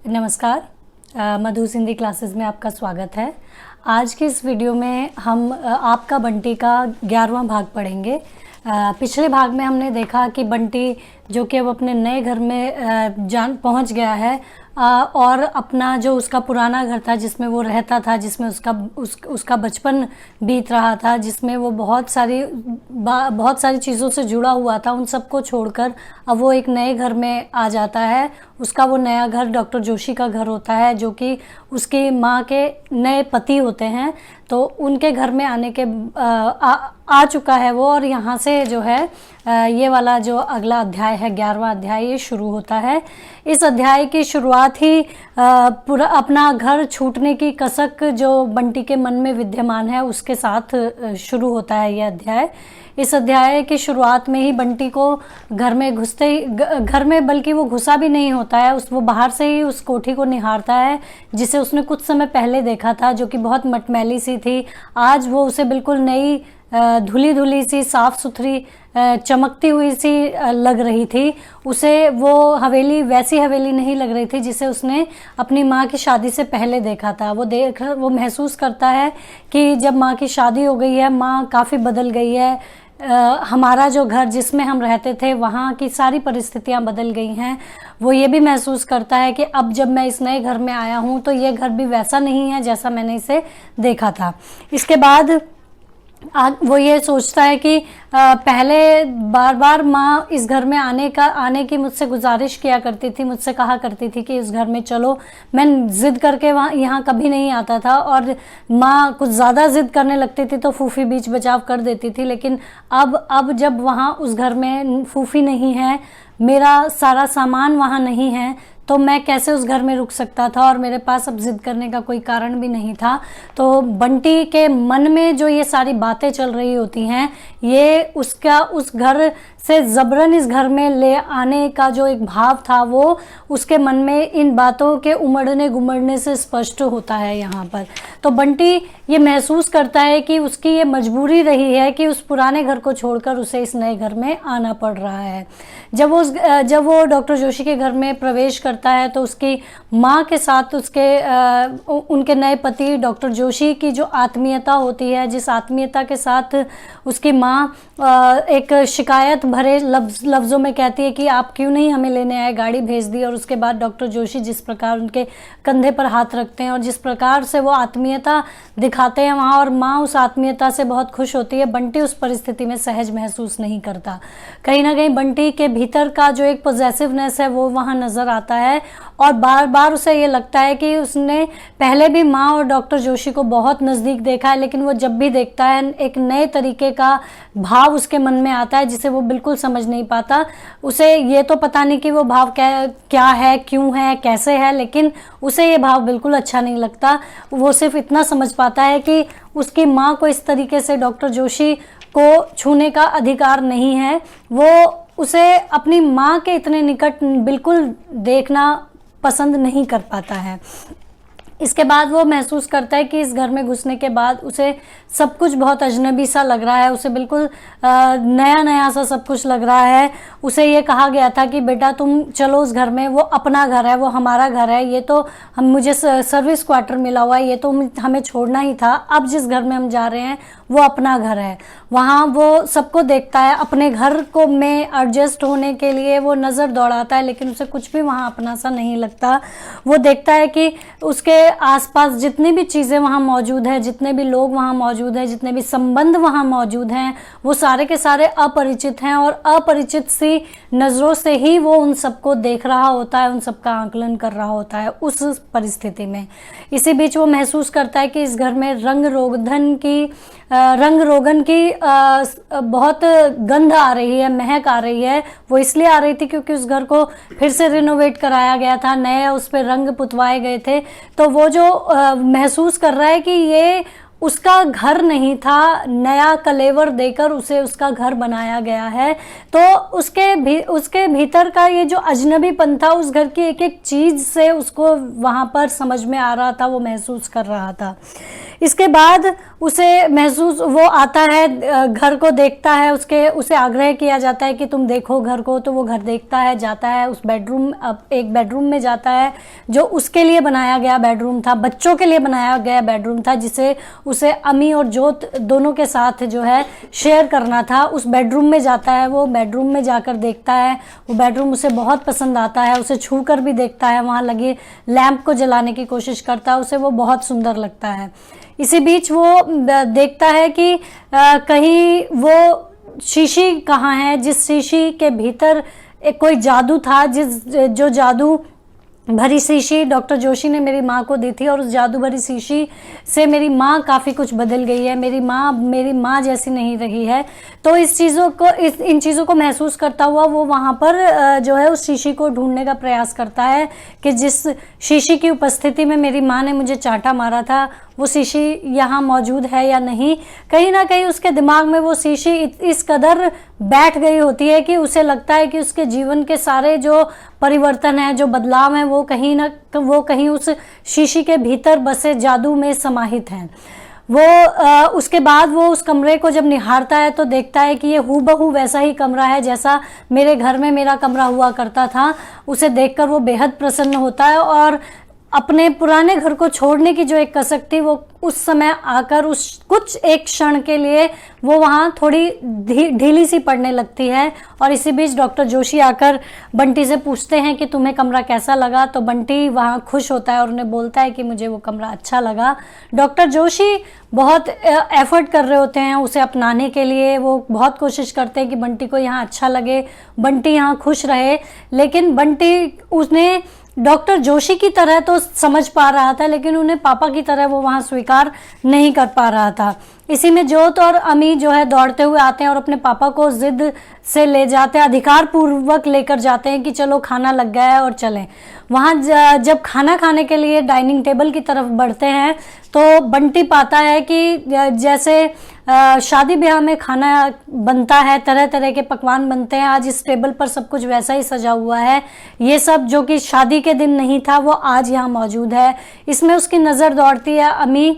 नमस्कार। मधु सिंधी क्लासेस में आपका स्वागत है। आज के इस वीडियो में हम आपका बंटी का 11वां भाग पढ़ेंगे। पिछले भाग में हमने देखा कि बंटी जो कि अब अपने नए घर में पहुंच गया है और अपना जो उसका पुराना घर था जिसमें वो रहता था, जिसमें उसका बचपन बीत रहा था, जिसमें वो बहुत सारी चीज़ों से जुड़ा हुआ था, उन सबको छोड़कर अब वो एक नए घर में आ जाता है। उसका वो नया घर डॉक्टर जोशी का घर होता है, जो कि उसकी माँ के नए पति होते हैं। तो उनके घर में आने के आ चुका है वो, और यहाँ से जो है ये वाला जो अगला अध्याय है 11वां अध्याय, ये शुरू होता है। इस अध्याय की शुरुआत ही पूरा अपना घर छूटने की कसक जो बंटी के मन में विद्यमान है उसके साथ शुरू होता है यह अध्याय। इस अध्याय की शुरुआत में ही बंटी को घर में घुसते ही घर में बल्कि वो घुसा भी नहीं होता है, वो बाहर से ही उस कोठी को निहारता है जिसे उसने कुछ समय पहले देखा था, जो कि बहुत मटमैली सी थी। आज वो उसे बिल्कुल नई धुली धुली सी साफ सुथरी चमकती हुई सी लग रही थी। उसे वो हवेली वैसी हवेली नहीं लग रही थी जिसे उसने अपनी माँ की शादी से पहले देखा था। वो महसूस करता है कि जब माँ की शादी हो गई है, माँ काफ़ी बदल गई है। हमारा जो घर जिसमें हम रहते थे वहाँ की सारी परिस्थितियाँ बदल गई हैं। वो ये भी महसूस करता है कि अब जब मैं इस नए घर में आया हूँ तो ये घर भी वैसा नहीं है जैसा मैंने इसे देखा था। इसके बाद वो ये सोचता है कि पहले बार बार माँ इस घर में आने की मुझसे गुजारिश किया करती थी, मुझसे कहा करती थी कि इस घर में चलो। मैं ज़िद करके यहाँ कभी नहीं आता था, और माँ कुछ ज़्यादा ज़िद करने लगती थी तो फूफी बीच बचाव कर देती थी। लेकिन अब जब वहाँ उस घर में फूफी नहीं है, मेरा सारा सामान वहाँ नहीं है, तो मैं कैसे उस घर में रुक सकता था, और मेरे पास अब जिद करने का कोई कारण भी नहीं था। तो बंटी के मन में जो ये सारी बातें चल रही होती हैं, ये उसका उस घर से ज़बरन इस घर में ले आने का जो एक भाव था, वो उसके मन में इन बातों के उमड़ने गुमड़ने से स्पष्ट होता है यहाँ पर। तो बंटी ये महसूस करता है कि उसकी ये मजबूरी रही है कि उस पुराने घर को छोड़कर उसे इस नए घर में आना पड़ रहा है। जब वो डॉक्टर जोशी के घर में प्रवेश करता है तो उसकी माँ के साथ उनके नए पति डॉक्टर जोशी की जो आत्मीयता होती है, जिस आत्मीयता के साथ उसकी माँ एक शिकायत भरे लफ्ज़ों में कहती है कि आप क्यों नहीं हमें लेने आए, गाड़ी भेज दी। और उसके बाद डॉक्टर जोशी जिस प्रकार उनके कंधे पर हाथ रखते हैं और जिस प्रकार से वो आत्मीयता दिखाते हैं वहाँ, और माँ उस आत्मीयता से बहुत खुश होती है। बंटी उस परिस्थिति में सहज महसूस नहीं करता। कहीं ना कहीं बंटी के भीतर का जो एक पॉजेसिवनेस है वो वहाँ नज़र आता है, और बार बार उसे ये लगता है कि उसने पहले भी माँ और डॉक्टर जोशी को बहुत नज़दीक देखा है, लेकिन वो जब भी देखता है एक नए तरीके का भाव उसके मन में आता है जिसे वो बिल्कुल समझ नहीं पाता। उसे ये तो पता नहीं कि वो भाव क्या है, क्यों है, कैसे है, लेकिन उसे ये भाव बिल्कुल अच्छा नहीं लगता। वो सिर्फ इतना समझ पाता है कि उसकी माँ को इस तरीके से डॉक्टर जोशी को छूने का अधिकार नहीं है। वो उसे अपनी माँ के इतने निकट बिल्कुल देखना पसंद नहीं कर पाता है। इसके बाद वो महसूस करता है कि इस घर में घुसने के बाद उसे सब कुछ बहुत अजनबी सा लग रहा है। उसे बिल्कुल नया नया सा सब कुछ लग रहा है। उसे ये कहा गया था कि बेटा तुम चलो उस घर में, वो अपना घर है, वो हमारा घर है, ये तो मुझे सर्विस क्वार्टर मिला हुआ है, ये तो हमें छोड़ना ही था। अब जिस घर में हम जा रहे हैं वो अपना घर है। वहाँ वो सबको देखता है, अपने घर को में एडजस्ट होने के लिए वो नज़र दौड़ाता है, लेकिन उसे कुछ भी वहाँ अपना सा नहीं लगता। वो देखता है कि उसके आसपास जितनी भी चीज़ें वहाँ मौजूद हैं, जितने भी लोग वहाँ मौजूद हैं, जितने भी संबंध वहाँ मौजूद हैं, वो सारे के सारे अपरिचित हैं, और अपरिचित सी नज़रों से ही वो उन सबको देख रहा होता है, उन सबका आकलन कर रहा होता है उस परिस्थिति में। इसी बीच वो महसूस करता है कि इस घर में रंग रोगन की बहुत गंध आ रही है, महक आ रही है। वो इसलिए आ रही थी क्योंकि उस घर को फिर से रिनोवेट कराया गया था, नए उस पर रंग पुतवाए गए थे। तो वो जो महसूस कर रहा है कि ये उसका घर नहीं था, नया कलेवर देकर उसे उसका घर बनाया गया है। तो उसके भीतर का ये जो अजनबीपन था, उस घर की एक एक चीज़ से उसको वहाँ पर समझ में आ रहा था, वो महसूस कर रहा था। इसके बाद वो आता है, घर को देखता है, उसे आग्रह किया जाता है कि तुम देखो घर को, तो वो घर देखता है, जाता है उस एक बेडरूम में जाता है जो उसके लिए बनाया गया बेडरूम था, बच्चों के लिए बनाया गया बेडरूम था, जिसे उसे अमी और जोत दोनों के साथ जो है शेयर करना था। उस बेडरूम में जाता है, वो बेडरूम में जाकर देखता है, वो बेडरूम उसे बहुत पसंद आता है, उसे छू कर भी देखता है, वहाँ लगे लैंप को जलाने की कोशिश करता है, उसे वो बहुत सुंदर लगता है। इसी बीच वो देखता है कि कहीं वो शीशी कहाँ है, जिस शीशी के भीतर कोई जादू था, जो जादू भरी शीशी डॉक्टर जोशी ने मेरी माँ को दी थी, और उस जादू भरी शीशी से मेरी माँ काफ़ी कुछ बदल गई है, मेरी माँ जैसी नहीं रही है। तो इन चीज़ों को महसूस करता हुआ वो वहाँ पर जो है उस शीशी को ढूंढने का प्रयास करता है कि जिस शीशी की उपस्थिति में मेरी माँ ने मुझे चांटा मारा था, वो शीशी यहाँ मौजूद है या नहीं। कहीं ना कहीं उसके दिमाग में वो शीशी इस कदर बैठ गई होती है कि उसे लगता है कि उसके जीवन के सारे जो परिवर्तन है, जो बदलाव हैं, वो कहीं उस शीशी के भीतर बसे जादू में समाहित हैं। उसके बाद वो उस कमरे को जब निहारता है तो देखता है कि ये हूबहू वैसा ही कमरा है जैसा मेरे घर में मेरा कमरा हुआ करता था। उसे देखकर वो बेहद प्रसन्न होता है और अपने पुराने घर को छोड़ने की जो एक कसक थी, वो उस समय आकर कुछ एक क्षण के लिए वो वहाँ थोड़ी ढीली सी पड़ने लगती है। और इसी बीच डॉक्टर जोशी आकर बंटी से पूछते हैं कि तुम्हें कमरा कैसा लगा। तो बंटी वहाँ खुश होता है और उन्हें बोलता है कि मुझे वो कमरा अच्छा लगा। डॉक्टर जोशी बहुत एफर्ट कर रहे होते हैं उसे अपनाने के लिए, वो बहुत कोशिश करते हैं कि बंटी को यहाँ अच्छा लगे, बंटी यहाँ खुश रहे। लेकिन बंटी उसने डॉक्टर जोशी की तरह तो समझ पा रहा था, लेकिन उन्हें पापा की तरह वो वहाँ स्वीकार नहीं कर पा रहा था। इसी में जोत और अमी जो है दौड़ते हुए आते हैं और अपने पापा को जिद से ले जाते हैं, अधिकार पूर्वक लेकर जाते हैं कि चलो खाना लग गया है और चलें। वहाँ जब खाना खाने के लिए डाइनिंग टेबल की तरफ बढ़ते हैं तो बंटी पाता है कि जैसे शादी ब्याह में खाना बनता है, तरह तरह के पकवान बनते हैं, आज इस टेबल पर सब कुछ वैसा ही सजा हुआ है। ये सब जो कि शादी के दिन नहीं था वो आज यहाँ मौजूद है। इसमें उसकी नज़र दौड़ती है अमी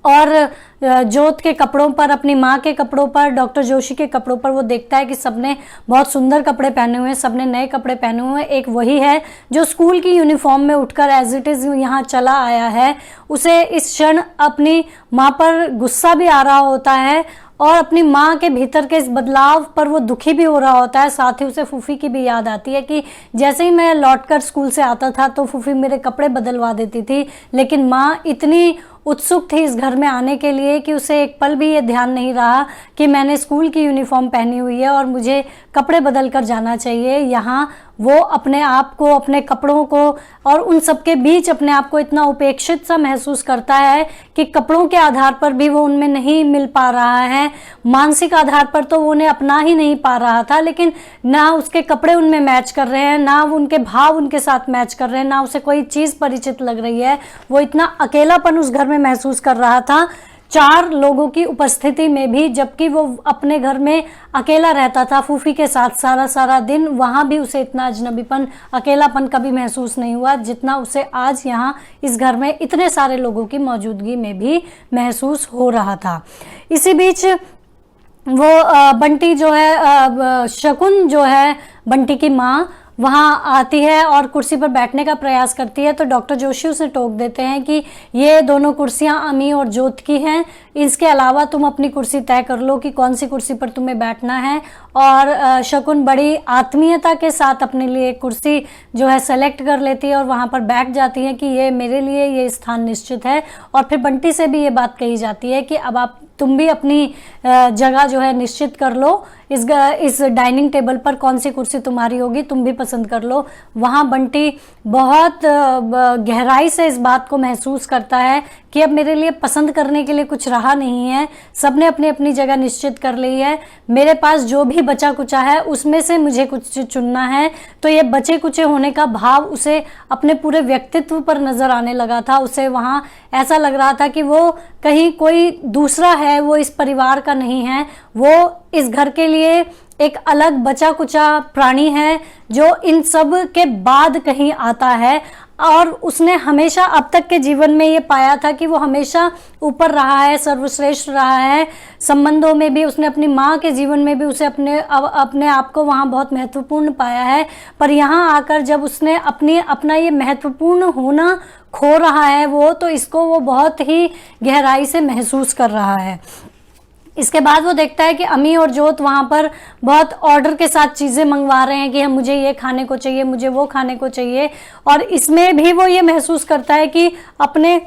और जोत के कपड़ों पर, अपनी माँ के कपड़ों पर, डॉक्टर जोशी के कपड़ों पर। वो देखता है कि सबने बहुत सुंदर कपड़े पहने हुए हैं, सबने नए कपड़े पहने हुए हैं। एक वही है जो स्कूल की यूनिफॉर्म में उठकर एज इट इज़ यहाँ चला आया है। उसे इस क्षण अपनी माँ पर गुस्सा भी आ रहा होता है और अपनी माँ के भीतर के इस बदलाव पर वो दुखी भी हो रहा होता है। साथ ही उसे फूफी की भी याद आती है कि जैसे ही मैं लौटकर स्कूल से आता था तो फूफी मेरे कपड़े बदलवा देती थी, लेकिन माँ इतनी उत्सुक थी इस घर में आने के लिए कि उसे एक पल भी ये ध्यान नहीं रहा कि मैंने स्कूल की यूनिफॉर्म पहनी हुई है और मुझे कपड़े बदल कर जाना चाहिए। यहाँ वो अपने आप को, अपने कपड़ों को और उन सबके बीच अपने आप को इतना उपेक्षित सा महसूस करता है कि कपड़ों के आधार पर भी वो उनमें नहीं मिल पा रहा है, मानसिक आधार पर तो वो उन्हें अपना ही नहीं पा रहा था। लेकिन ना उसके कपड़े उनमें मैच कर रहे हैं, ना उनके भाव उनके साथ मैच कर रहे हैं, ना उसे कोई चीज़ परिचित लग रही है। वो इतना अकेलापन उस घर में महसूस कर रहा था 4 लोगों की उपस्थिति में भी, जबकि वो अपने घर में अकेला रहता था फूफी के साथ सारा दिन। वहाँ भी उसे इतना अजनबीपन, अकेलापन कभी महसूस नहीं हुआ जितना उसे आज यहाँ इस घर में इतने सारे लोगों की मौजूदगी में भी महसूस हो रहा था। इसी बीच वो बंटी जो है, शकुन जो है बंटी की माँ, वहाँ आती है और कुर्सी पर बैठने का प्रयास करती है। तो डॉक्टर जोशी उसे टोक देते हैं कि ये दोनों कुर्सियाँ अमी और जोत की हैं, इसके अलावा तुम अपनी कुर्सी तय कर लो कि कौन सी कुर्सी पर तुम्हें बैठना है। और शकुन बड़ी आत्मीयता के साथ अपने लिए कुर्सी जो है सेलेक्ट कर लेती है और वहाँ पर बैठ जाती है कि ये मेरे लिए ये स्थान निश्चित है। और फिर बंटी से भी ये बात कही जाती है कि अब तुम भी अपनी जगह जो है निश्चित कर लो इस डाइनिंग टेबल पर कौन सी कुर्सी तुम्हारी होगी, तुम भी पसंद कर लो। वहाँ बंटी बहुत गहराई से इस बात को महसूस करता है कि अब मेरे लिए पसंद करने के लिए कुछ रहा नहीं है, सबने अपनी अपनी जगह निश्चित कर ली है, मेरे पास जो भी बचा कुचा है उसमें से मुझे कुछ चुनना है। तो ये बचे कुचे होने का भाव उसे अपने पूरे व्यक्तित्व पर नजर आने लगा था। उसे वहाँ ऐसा लग रहा था कि वो कहीं कोई दूसरा है, वो इस परिवार का नहीं है, वो इस घर के लिए एक अलग बचा कुचा प्राणी है जो इन सब के बाद कहीं आता है। और उसने हमेशा अब तक के जीवन में ये पाया था कि वो हमेशा ऊपर रहा है, सर्वश्रेष्ठ रहा है। संबंधों में भी उसने, अपनी माँ के जीवन में भी उसे अपने आप को वहाँ बहुत महत्वपूर्ण पाया है। पर यहाँ आकर जब उसने अपना ये महत्वपूर्ण होना खो रहा है तो इसको वो बहुत ही गहराई से महसूस कर रहा है। इसके बाद वो देखता है कि अमी और जोत वहाँ पर बहुत ऑर्डर के साथ चीज़ें मंगवा रहे हैं कि हम, मुझे ये खाने को चाहिए, मुझे वो खाने को चाहिए। और इसमें भी वो ये महसूस करता है कि अपने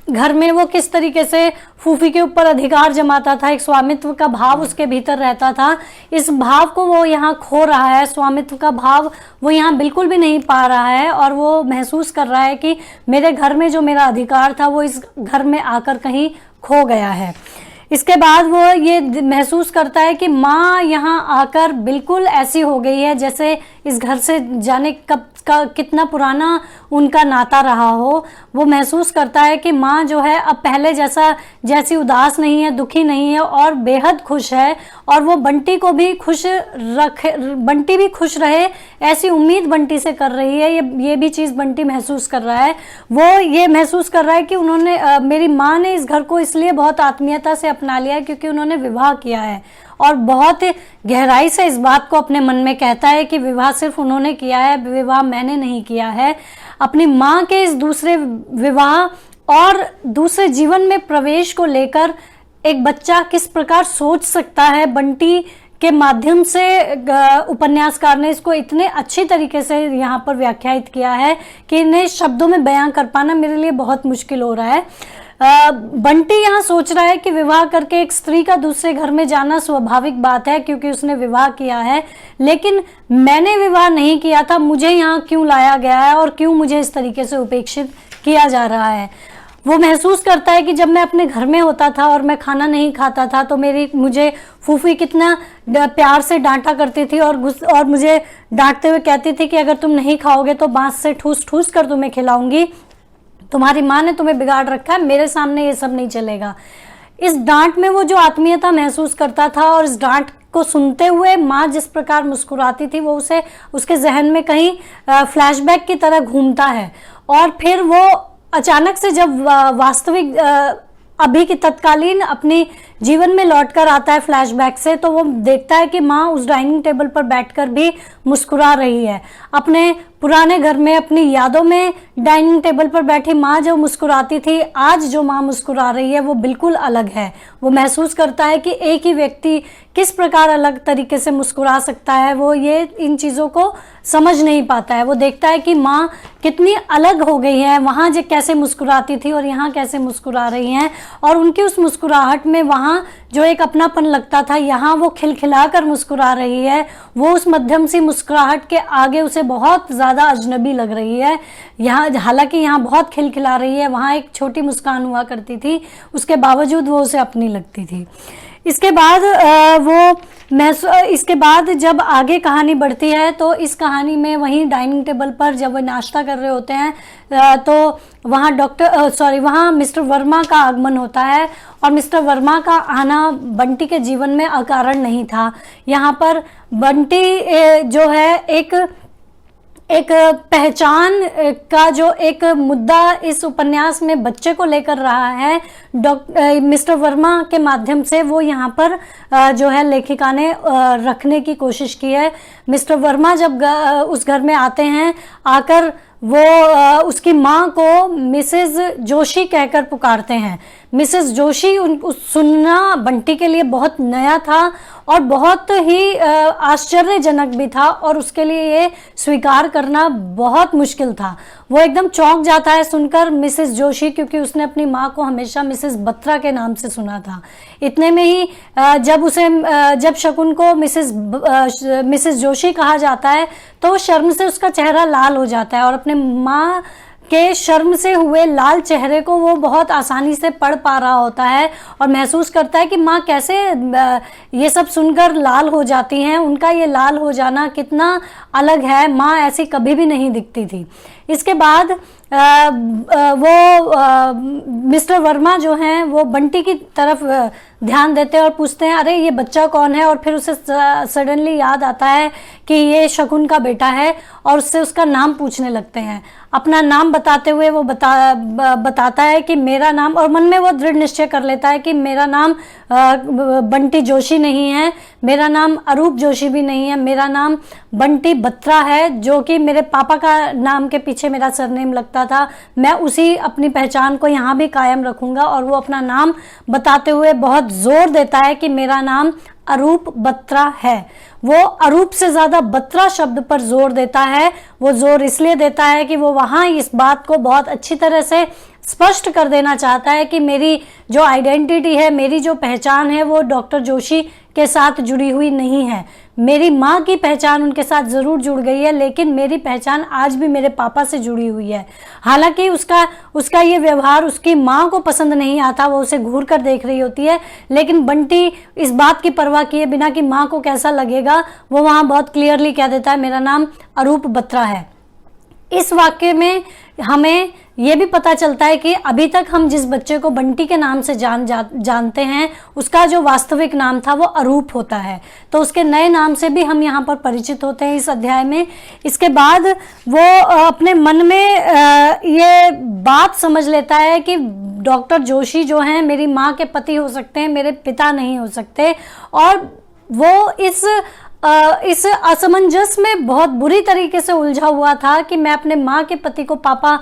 घर में वो किस तरीके से फूफी के ऊपर अधिकार जमाता था, एक स्वामित्व का भाव उसके भीतर रहता था। इस भाव को वो यहाँ खो रहा है, स्वामित्व का भाव वो यहाँ बिल्कुल भी नहीं पा रहा है। और वो महसूस कर रहा है कि मेरे घर में जो मेरा अधिकार था वो इस घर में आकर कहीं खो गया है। इसके बाद वो ये महसूस करता है कि माँ यहाँ आकर बिल्कुल ऐसी हो गई है जैसे इस घर से जाने कब का कितना पुराना उनका नाता रहा हो। वो महसूस करता है कि माँ जो है अब पहले जैसी उदास नहीं है, दुखी नहीं है और बेहद खुश है। और वो बंटी को भी बंटी भी खुश रहे ऐसी उम्मीद बंटी से कर रही है। ये भी चीज़ बंटी महसूस कर रहा है। वो ये महसूस कर रहा है कि मेरी माँ ने इस घर को इसलिए बहुत आत्मीयता से अपना लिया है क्योंकि उन्होंने विवाह किया है। और बहुत गहराई से इस बात को अपने मन में कहता है कि विवाह सिर्फ उन्होंने किया है, विवाह मैंने नहीं किया है। अपनी माँ के इस दूसरे विवाह और दूसरे जीवन में प्रवेश को लेकर एक बच्चा किस प्रकार सोच सकता है, बंटी के माध्यम से उपन्यासकार ने इसको इतने अच्छी तरीके से यहाँ पर व्याख्यायित किया है कि इन्हें शब्दों में बयां कर पाना मेरे लिए बहुत मुश्किल हो रहा है। बंटी यहाँ सोच रहा है कि विवाह करके एक स्त्री का दूसरे घर में जाना स्वाभाविक बात है क्योंकि उसने विवाह किया है, लेकिन मैंने विवाह नहीं किया था, मुझे यहाँ क्यों लाया गया है और क्यों मुझे इस तरीके से उपेक्षित किया जा रहा है। वो महसूस करता है कि जब मैं अपने घर में होता था और मैं खाना नहीं खाता था तो मुझे फूफी कितना प्यार से डांटा करती थी और मुझे डांटते हुए कहती थी कि अगर तुम नहीं खाओगे तो बांस से ठूस ठूस कर तुम्हें खिलाऊंगी, तुम्हारी माँ ने तुम्हें बिगाड़ रखा है, मेरे सामने ये सब नहीं चलेगा। इस डांट में वो जो आत्मीयता महसूस करता था और इस डांट को सुनते हुए माँ जिस प्रकार मुस्कुराती थी वो उसके जहन में कहीं फ्लैशबैक की तरह घूमता है। और फिर वो अचानक से जब वास्तविक अभी की तत्कालीन अपनी जीवन में लौटकर आता है फ्लैशबैक से, तो वो देखता है कि माँ उस डाइनिंग टेबल पर बैठकर भी मुस्कुरा रही है। अपने पुराने घर में अपनी यादों में डाइनिंग टेबल पर बैठी माँ जो मुस्कुराती थी, आज जो माँ मुस्कुरा रही है वो बिल्कुल अलग है। वो महसूस करता है कि एक ही व्यक्ति किस प्रकार अलग तरीके से मुस्कुरा सकता है, वो ये इन चीज़ों को समझ नहीं पाता है। वो देखता है कि माँ कितनी अलग हो गई है, वहाँ जो कैसे मुस्कुराती थी और यहाँ कैसे मुस्कुरा रही हैं। और उनकी उस मुस्कुराहट में वहाँ जो एक अपनापन लगता था, यहाँ वो खिलखिला कर मुस्कुरा रही है। वो उस मध्यम सी मुस्कुराहट के आगे उसे बहुत ज़्यादा अजनबी लग रही है। यहाँ हालांकि यहाँ बहुत खिलखिला रही है, वहाँ एक छोटी मुस्कान हुआ करती थी, उसके बावजूद वो उसे अपनी लगती थी। इसके बाद जब आगे कहानी बढ़ती है तो इस कहानी में वहीं डाइनिंग टेबल पर जब वो नाश्ता कर रहे होते हैं तो वहाँ मिस्टर वर्मा का आगमन होता है। और मिस्टर वर्मा का आना बंटी के जीवन में अकारण नहीं था। यहाँ पर बंटी जो है एक पहचान का जो एक मुद्दा इस उपन्यास में बच्चे को लेकर रहा है, मिस्टर वर्मा के माध्यम से वो यहाँ पर जो है लेखिका ने रखने की कोशिश की है। मिस्टर वर्मा जब उस घर में आते हैं, आकर वो उसकी माँ को मिसेज जोशी कहकर पुकारते हैं। मिसेस जोशी सुनना बंटी के लिए बहुत नया था और बहुत ही आश्चर्यजनक भी था, और उसके लिए ये स्वीकार करना बहुत मुश्किल था। वो एकदम चौंक जाता है सुनकर मिसेस जोशी, क्योंकि उसने अपनी माँ को हमेशा मिसेस बत्रा के नाम से सुना था। इतने में ही जब शकुन को मिसेस जोशी कहा जाता है तो शर्म से उसका चेहरा लाल हो जाता है, और अपने माँ के शर्म से हुए लाल चेहरे को वो बहुत आसानी से पढ़ पा रहा होता है और महसूस करता है कि माँ कैसे ये सब सुनकर लाल हो जाती हैं। उनका ये लाल हो जाना कितना अलग है, माँ ऐसी कभी भी नहीं दिखती थी। इसके बाद मिस्टर वर्मा जो हैं वो बंटी की तरफ ध्यान देते हैं और पूछते हैं अरे ये बच्चा कौन है, और फिर उसे सडनली याद आता है कि ये शकुन का बेटा है, और उससे उसका नाम पूछने लगते हैं। अपना नाम बताते हुए वो बताता है कि मेरा नाम, और मन में वो दृढ़ निश्चय कर लेता है कि मेरा नाम बंटी जोशी नहीं है, मेरा नाम अरूप जोशी भी नहीं है, मेरा नाम बंटी बत्रा है, जो कि मेरे पापा का नाम के पीछे मेरा सरनेम लगता था। मैं उसी अपनी पहचान को यहाँ भी कायम रखूंगा। और वो अपना नाम बताते हुए बहुत जोर देता है कि मेरा नाम अरूप बत्रा है। वो अरूप से ज्यादा बत्रा शब्द पर जोर देता है। वो जोर इसलिए देता है कि वो वहां इस बात को बहुत अच्छी तरह से स्पष्ट कर देना चाहता है कि मेरी जो आइडेंटिटी है, मेरी जो पहचान है, वो डॉक्टर जोशी के साथ जुड़ी हुई नहीं है। मेरी माँ की पहचान उनके साथ जरूर जुड़ गई है, लेकिन मेरी पहचान आज भी मेरे पापा से जुड़ी हुई है। हालांकि उसका ये व्यवहार उसकी माँ को पसंद नहीं आता, वो उसे घूर कर देख रही होती है, लेकिन बंटी इस बात की परवाह किए बिना कि माँ को कैसा लगेगा, वो वहाँ बहुत क्लियरली कह देता है मेरा नाम अरूप बत्रा है। इस वाक्य में हमें यह भी पता चलता है कि अभी तक हम जिस बच्चे को बंटी के नाम से जानते हैं, उसका जो वास्तविक नाम था वो अरूप होता है। तो उसके नए नाम से भी हम यहाँ पर परिचित होते हैं इस अध्याय में। इसके बाद वो अपने मन में ये बात समझ लेता है कि डॉक्टर जोशी जो हैं मेरी माँ के पति हो सकते हैं, मेरे पिता नहीं हो सकते। और वो इस असमंजस में बहुत बुरी तरीके से उलझा हुआ था कि मैं अपने माँ के पति को पापा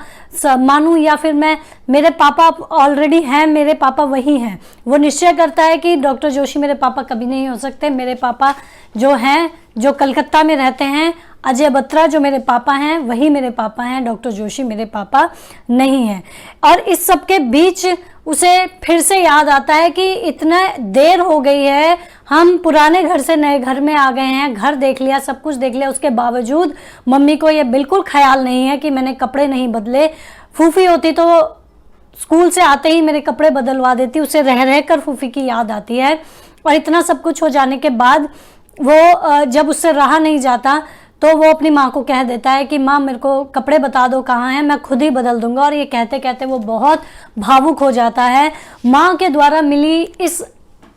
मानूं या फिर मेरे पापा ऑलरेडी हैं, मेरे पापा वही हैं। वो निश्चय करता है कि डॉक्टर जोशी मेरे पापा कभी नहीं हो सकते। मेरे पापा जो हैं, जो कलकत्ता में रहते हैं, अजय बत्रा जो मेरे पापा हैं वही मेरे पापा हैं, डॉक्टर जोशी मेरे पापा नहीं हैं। और इस सब के बीच उसे फिर से याद आता है कि इतना देर हो गई है, हम पुराने घर से नए घर में आ गए हैं, घर देख लिया, सब कुछ देख लिया, उसके बावजूद मम्मी को ये बिल्कुल ख्याल नहीं है कि मैंने कपड़े नहीं बदले। फूफी होती तो स्कूल से आते ही मेरे कपड़े बदलवा देती, उसे रह रह कर फूफी की याद आती है। और इतना सब कुछ हो जाने के बाद वो जब उससे रहा नहीं जाता तो वो अपनी माँ को कह देता है कि माँ मेरे को कपड़े बता दो कहाँ हैं, मैं खुद ही बदल दूंगा। और ये कहते कहते वो बहुत भावुक हो जाता है। माँ के द्वारा मिली इस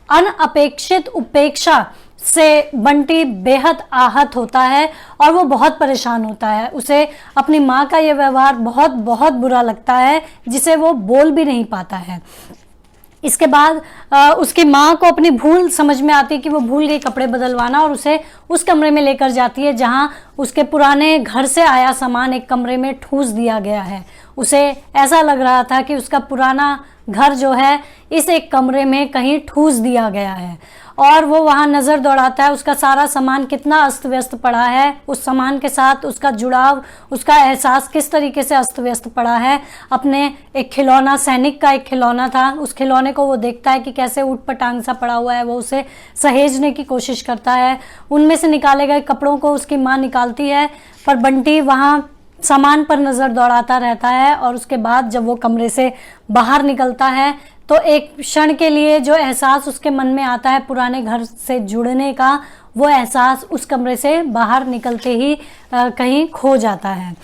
अनअपेक्षित उपेक्षा से बंटी बेहद आहत होता है और वो बहुत परेशान होता है। उसे अपनी माँ का ये व्यवहार बहुत बहुत बुरा लगता है, जिसे वो बोल भी नहीं पाता है। इसके बाद उसकी माँ को अपनी भूल समझ में आती है कि वो भूल गई कपड़े बदलवाना, और उसे उस कमरे में लेकर जाती है जहाँ उसके पुराने घर से आया सामान एक कमरे में ठूस दिया गया है। उसे ऐसा लग रहा था कि उसका पुराना घर जो है इस एक कमरे में कहीं ठूस दिया गया है, और वो वहाँ नज़र दौड़ाता है। उसका सारा सामान कितना अस्त व्यस्त पड़ा है, उस सामान के साथ उसका जुड़ाव, उसका एहसास किस तरीके से अस्त व्यस्त पड़ा है। अपने एक खिलौना, सैनिक का एक खिलौना था, उस खिलौने को वो देखता है कि कैसे ऊट पटांग सा पड़ा हुआ है। वो उसे सहेजने की कोशिश करता है। उनमें से निकाले गए कपड़ों को उसकी माँ निकालती है, पर बंटी वहाँ सामान पर नज़र दौड़ाता रहता है। और उसके बाद जब वो कमरे से बाहर निकलता है तो एक क्षण के लिए जो एहसास उसके मन में आता है पुराने घर से जुड़ने का, वो एहसास उस कमरे से बाहर निकलते ही कहीं खो जाता है।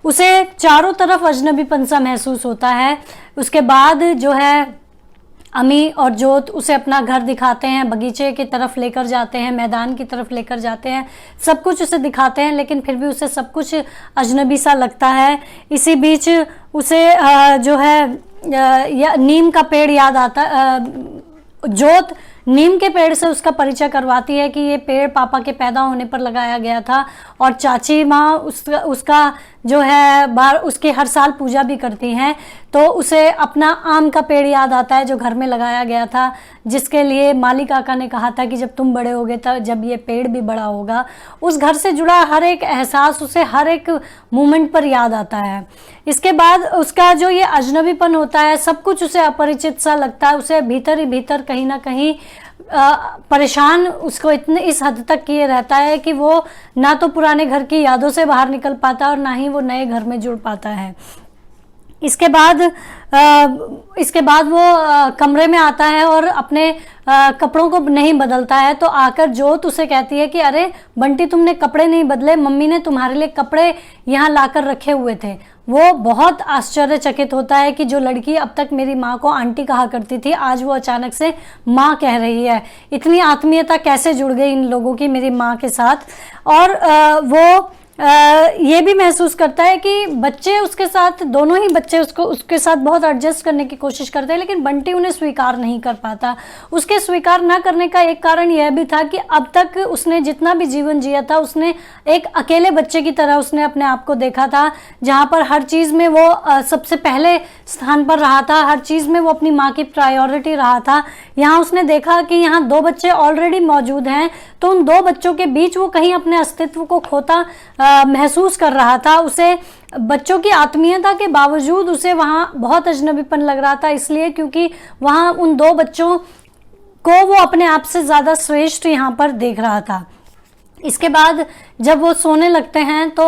उसे चारों तरफ अजनबीपन सा महसूस होता है। उसके बाद जो है अमी और जोत उसे अपना घर दिखाते हैं, बगीचे की तरफ लेकर जाते हैं, मैदान की तरफ लेकर जाते हैं, सब कुछ उसे दिखाते हैं, लेकिन फिर भी उसे सब कुछ अजनबी सा लगता है। इसी बीच उसे जो है नीम का पेड़ याद आता। जोत नीम के पेड़ से उसका परिचय करवाती है कि ये पेड़ पापा के पैदा होने पर लगाया गया था, और चाची माँ उसका जो है बार उसकी हर साल पूजा भी करती हैं, तो उसे अपना आम का पेड़ याद आता है जो घर में लगाया गया था, जिसके लिए माली काका ने कहा था कि जब तुम बड़े होगे तो जब ये पेड़ भी बड़ा होगा। उस घर से जुड़ा हर एक एहसास उसे हर एक मोमेंट पर याद आता है। इसके बाद उसका जो ये अजनबीपन होता है, सब कुछ उसे अपरिचित सा लगता है, उसे भीतर ही भीतर कहीं ना कहीं परेशान उसको इतने इस हद तक किए रहता है कि वो ना तो पुराने घर की यादों से बाहर निकल पाता और ना ही वो नए घर में जुड़ पाता है। इसके बाद वो कमरे में आता है और अपने कपड़ों को नहीं बदलता है, तो आकर जोत उसे कहती है कि अरे बंटी, तुमने कपड़े नहीं बदले, मम्मी ने तुम्हारे लिए कपड़े यहाँ लाकर रखे हुए थे। वो बहुत आश्चर्यचकित होता है कि जो लड़की अब तक मेरी माँ को आंटी कहा करती थी, आज वो अचानक से माँ कह रही है। इतनी आत्मीयता कैसे जुड़ गई इन लोगों की मेरी माँ के साथ। और वो ये भी महसूस करता है कि बच्चे उसके साथ, दोनों ही बच्चे उसके साथ बहुत एडजस्ट करने की कोशिश करते हैं, लेकिन बंटी उन्हें स्वीकार नहीं कर पाता। उसके स्वीकार ना करने का एक कारण यह भी था कि अब तक उसने जितना भी जीवन जिया था, उसने एक अकेले बच्चे की तरह उसने अपने आप को देखा था, जहाँ पर हर चीज़ में वो सबसे पहले स्थान पर रहा था, हर चीज़ में वो अपनी माँ की प्रायोरिटी रहा था। यहाँ उसने देखा कि यहाँ 2 बच्चे ऑलरेडी मौजूद हैं, तो उन 2 बच्चों के बीच वो कहीं अपने अस्तित्व को खोता महसूस कर रहा था। उसे बच्चों की आत्मीयता के बावजूद उसे वहाँ बहुत अजनबीपन लग रहा था, इसलिए क्योंकि वहाँ उन 2 बच्चों को वो अपने आप से ज़्यादा श्रेष्ठ यहाँ पर देख रहा था। इसके बाद जब वो सोने लगते हैं तो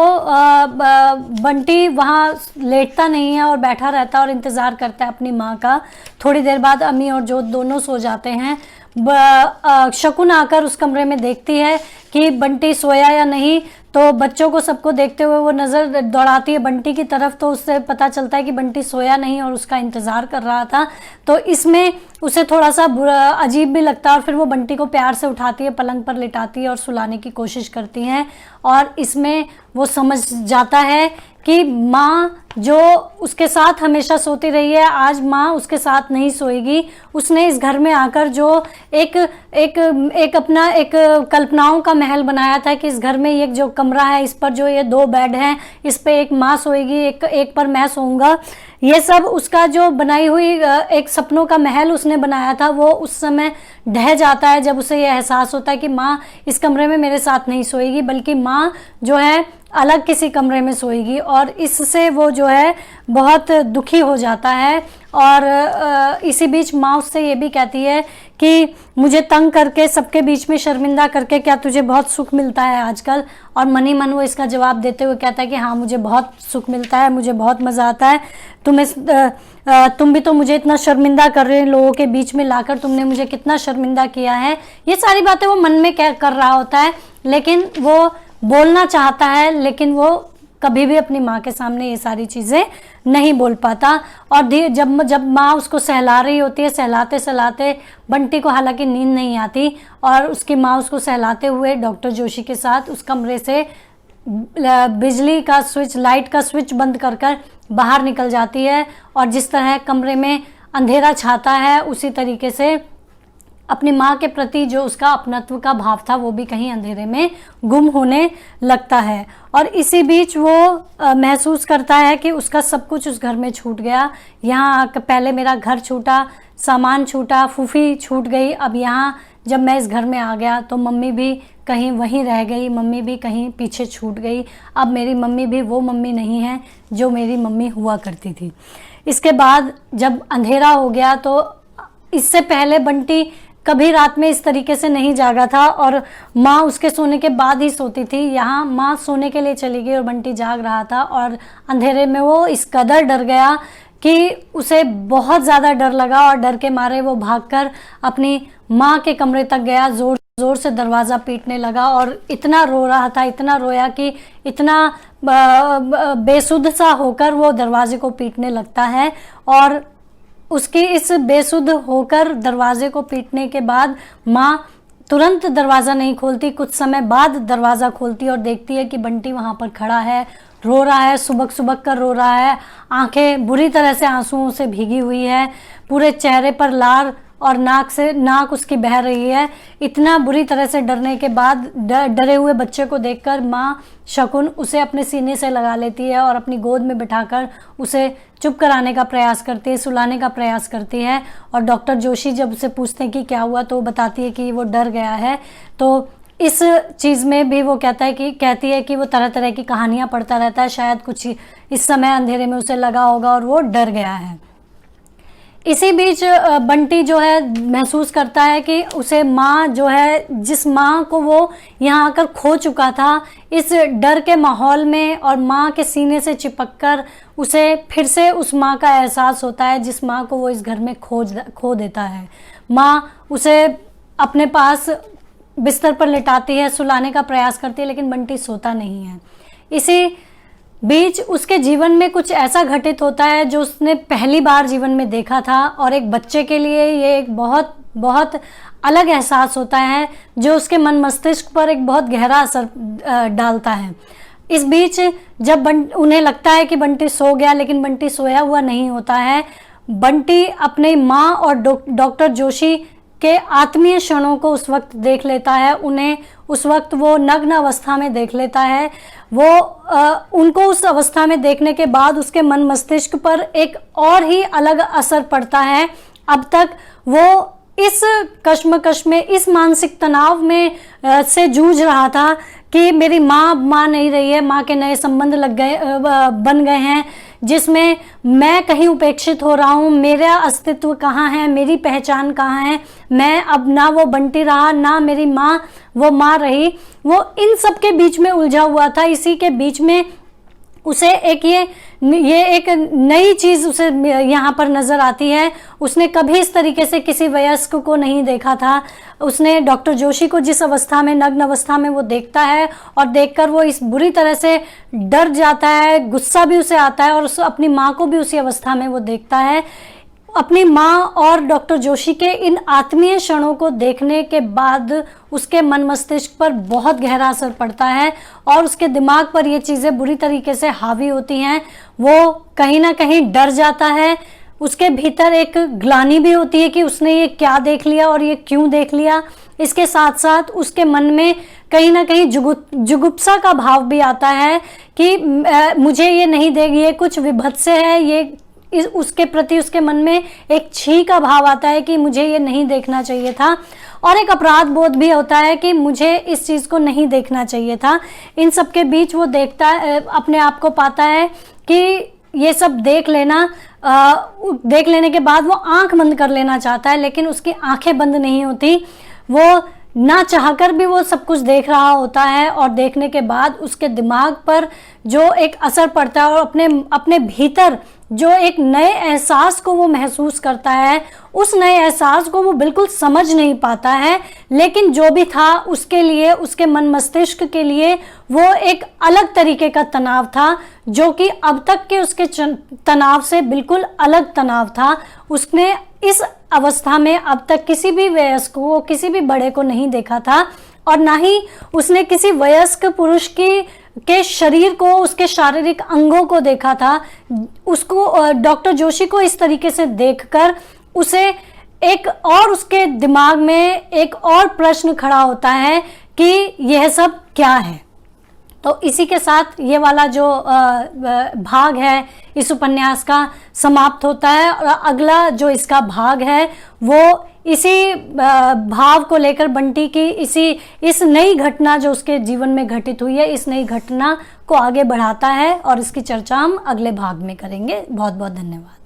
बंटी वहाँ लेटता नहीं है और बैठा रहता है और इंतज़ार करता है अपनी माँ का। थोड़ी देर बाद अम्मी और जोत दोनों सो जाते हैं। शकुन आकर उस कमरे में देखती है कि बंटी सोया या नहीं, तो बच्चों को सबको देखते हुए वो नज़र दौड़ाती है बंटी की तरफ, तो उससे पता चलता है कि बंटी सोया नहीं और उसका इंतज़ार कर रहा था। तो इसमें उसे थोड़ा सा अजीब भी लगता है और फिर वो बंटी को प्यार से उठाती है, पलंग पर लिटाती है और सुलाने की कोशिश करती हैं। और इसमें वो समझ जाता है कि माँ जो उसके साथ हमेशा सोती रही है, आज माँ उसके साथ नहीं सोएगी। उसने इस घर में आकर जो एक अपना एक कल्पनाओं का महल बनाया था कि इस घर में ये जो कमरा है, इस पर जो ये 2 बेड हैं, इस पे एक माँ सोएगी, एक पर मैं सोऊंगा, ये सब उसका जो बनाई हुई एक सपनों का महल उसने बनाया था, वो उस समय ढह जाता है जब उसे यह एहसास होता है कि माँ इस कमरे में मेरे साथ नहीं सोएगी, बल्कि माँ जो है अलग किसी कमरे में सोएगी। और इससे वो जो है बहुत दुखी हो जाता है। और इसी बीच माँ उससे ये भी कहती है कि मुझे तंग करके, सबके बीच में शर्मिंदा करके क्या तुझे बहुत सुख मिलता है आजकल? और मन ही मन वो इसका जवाब देते हुए कहता है कि हाँ, मुझे बहुत सुख मिलता है, मुझे बहुत मज़ा आता है। तुम भी तो मुझे इतना शर्मिंदा कर रहे हो, लोगों के बीच में लाकर तुमने मुझे कितना शर्मिंदा किया है। ये सारी बातें वो मन में कर रहा होता है, लेकिन वो बोलना चाहता है, लेकिन वो कभी भी अपनी माँ के सामने ये सारी चीज़ें नहीं बोल पाता। और जब माँ उसको सहला रही होती है, सहलाते सहलाते बंटी को हालांकि नींद नहीं आती, और उसकी माँ उसको सहलाते हुए डॉक्टर जोशी के साथ उस कमरे से बिजली का स्विच, लाइट का स्विच बंद कर बाहर निकल जाती है। और जिस तरह कमरे में अंधेरा छाता है, उसी तरीके से अपनी माँ के प्रति जो उसका अपनत्व का भाव था वो भी कहीं अंधेरे में गुम होने लगता है। और इसी बीच वो महसूस करता है कि उसका सब कुछ उस घर में छूट गया। यहाँ पहले मेरा घर छूटा, सामान छूटा, फूफी छूट गई, अब यहाँ जब मैं इस घर में आ गया तो मम्मी भी कहीं वहीं रह गई, मम्मी भी कहीं पीछे छूट गई। अब मेरी मम्मी भी वो मम्मी नहीं है जो मेरी मम्मी हुआ करती थी। इसके बाद जब अंधेरा हो गया, तो इससे पहले बंटी कभी रात में इस तरीके से नहीं जागा था और माँ उसके सोने के बाद ही सोती थी। यहाँ माँ सोने के लिए चली गई और बंटी जाग रहा था, और अंधेरे में वो इस कदर डर गया कि उसे बहुत ज़्यादा डर लगा, और डर के मारे वो भागकर अपनी माँ के कमरे तक गया, ज़ोर ज़ोर से दरवाज़ा पीटने लगा और इतना रो रहा था, इतना रोया कि इतना बेसुध सा होकर वो दरवाजे को पीटने लगता है। और उसकी इस बेसुध होकर दरवाजे को पीटने के बाद माँ तुरंत दरवाज़ा नहीं खोलती, कुछ समय बाद दरवाज़ा खोलती और देखती है कि बंटी वहाँ पर खड़ा है, रो रहा है, सुबक सुबक कर रो रहा है, आंखें बुरी तरह से आंसुओं से भीगी हुई है, पूरे चेहरे पर लार और नाक उसकी बह रही है। इतना बुरी तरह से डरने के बाद डरे हुए बच्चे को देखकर माँ शकुन उसे अपने सीने से लगा लेती है और अपनी गोद में बिठाकर उसे चुप कराने का प्रयास करती है, सुलाने का प्रयास करती है। और डॉक्टर जोशी जब उसे पूछते हैं कि क्या हुआ तो वो बताती है कि वो डर गया है। तो इस चीज़ में भी वो कहती है कि वो तरह तरह की कहानियाँ पढ़ता रहता है, शायद कुछ इस समय अंधेरे में उसे लगा होगा और वो डर गया है। इसी बीच बंटी जो है महसूस करता है कि उसे माँ जो है, जिस माँ को वो यहाँ आकर खो चुका था, इस डर के माहौल में और माँ के सीने से चिपककर उसे फिर से उस माँ का एहसास होता है जिस माँ को वो इस घर में खो देता है। माँ उसे अपने पास बिस्तर पर लिटाती है, सुलाने का प्रयास करती है, लेकिन बंटी सोता नहीं है। इसी बीच उसके जीवन में कुछ ऐसा घटित होता है जो उसने पहली बार जीवन में देखा था और एक बच्चे के लिए ये एक बहुत बहुत अलग एहसास होता है जो उसके मन मस्तिष्क पर एक बहुत गहरा असर डालता है। इस बीच जब उन्हें लगता है कि बंटी सो गया, लेकिन बंटी सोया हुआ नहीं होता है। बंटी अपने माँ और डॉक्टर जोशी के आत्मीय क्षणों को उस वक्त देख लेता है। उन्हें उस वक्त वो नग्न अवस्था में देख लेता है। वो उनको उस अवस्था में देखने के बाद उसके मन मस्तिष्क पर एक और ही अलग असर पड़ता है। अब तक वो इस कश्मकश में, इस मानसिक तनाव में से जूझ रहा था कि मेरी माँ नहीं रही है, माँ के नए संबंध बन गए हैं जिसमें मैं कहीं उपेक्षित हो रहा हूँ, मेरा अस्तित्व कहाँ है, मेरी पहचान कहाँ है। मैं अब ना वो बंटी रहा, ना मेरी माँ वो माँ रही। वो इन सब के बीच में उलझा हुआ था। इसी के बीच में उसे ये एक नई चीज़ उसे यहाँ पर नज़र आती है। उसने कभी इस तरीके से किसी वयस्क को नहीं देखा था। उसने डॉक्टर जोशी को जिस अवस्था में, नग्न अवस्था में वो देखता है और देखकर वो इस बुरी तरह से डर जाता है, गुस्सा भी उसे आता है और अपनी माँ को भी उसी अवस्था में वो देखता है। अपनी माँ और डॉक्टर जोशी के इन आत्मीय क्षणों को देखने के बाद उसके मन मस्तिष्क पर बहुत गहरा असर पड़ता है और उसके दिमाग पर ये चीज़ें बुरी तरीके से हावी होती हैं। वो कहीं ना कहीं डर जाता है। उसके भीतर एक ग्लानि भी होती है कि उसने ये क्या देख लिया और ये क्यों देख लिया। इसके साथ साथ उसके मन में कहीं ना कहीं जुगुप्सा का भाव भी आता है कि मुझे ये नहीं देगी, ये कुछ विभत्स है, ये उसके प्रति उसके मन में एक छी का भाव आता है कि मुझे ये नहीं देखना चाहिए था और एक अपराध बोध भी होता है कि मुझे इस चीज़ को नहीं देखना चाहिए था। इन सब के बीच वो अपने आप को पाता है कि ये सब देख लेने के बाद वो आंख बंद कर लेना चाहता है, लेकिन उसकी आंखें बंद नहीं होती। वो ना चाहकर भी वो सब कुछ देख रहा होता है और देखने के बाद उसके दिमाग पर जो एक असर पड़ता है और अपने भीतर जो एक नए एहसास को वो महसूस करता है, उस नए एहसास को वो बिल्कुल समझ नहीं पाता है, लेकिन जो भी था उसके लिए, उसके मन मस्तिष्क के लिए वो एक अलग तरीके का तनाव था जो कि अब तक के उसके तनाव से बिल्कुल अलग तनाव था। उसने इस अवस्था में अब तक किसी भी वयस्क को, किसी भी बड़े को नहीं देखा था और ना ही उसने किसी वयस्क पुरुष के शरीर को, उसके शारीरिक अंगों को देखा था। उसको डॉक्टर जोशी को इस तरीके से देखकर उसे एक और उसके दिमाग में एक और प्रश्न खड़ा होता है कि यह सब क्या है। तो इसी के साथ ये वाला जो भाग है इस उपन्यास का समाप्त होता है और अगला जो इसका भाग है वो इसी भाव को लेकर बंटी की इस नई घटना जो उसके जीवन में घटित हुई है, इस नई घटना को आगे बढ़ाता है और इसकी चर्चा हम अगले भाग में करेंगे। बहुत बहुत धन्यवाद।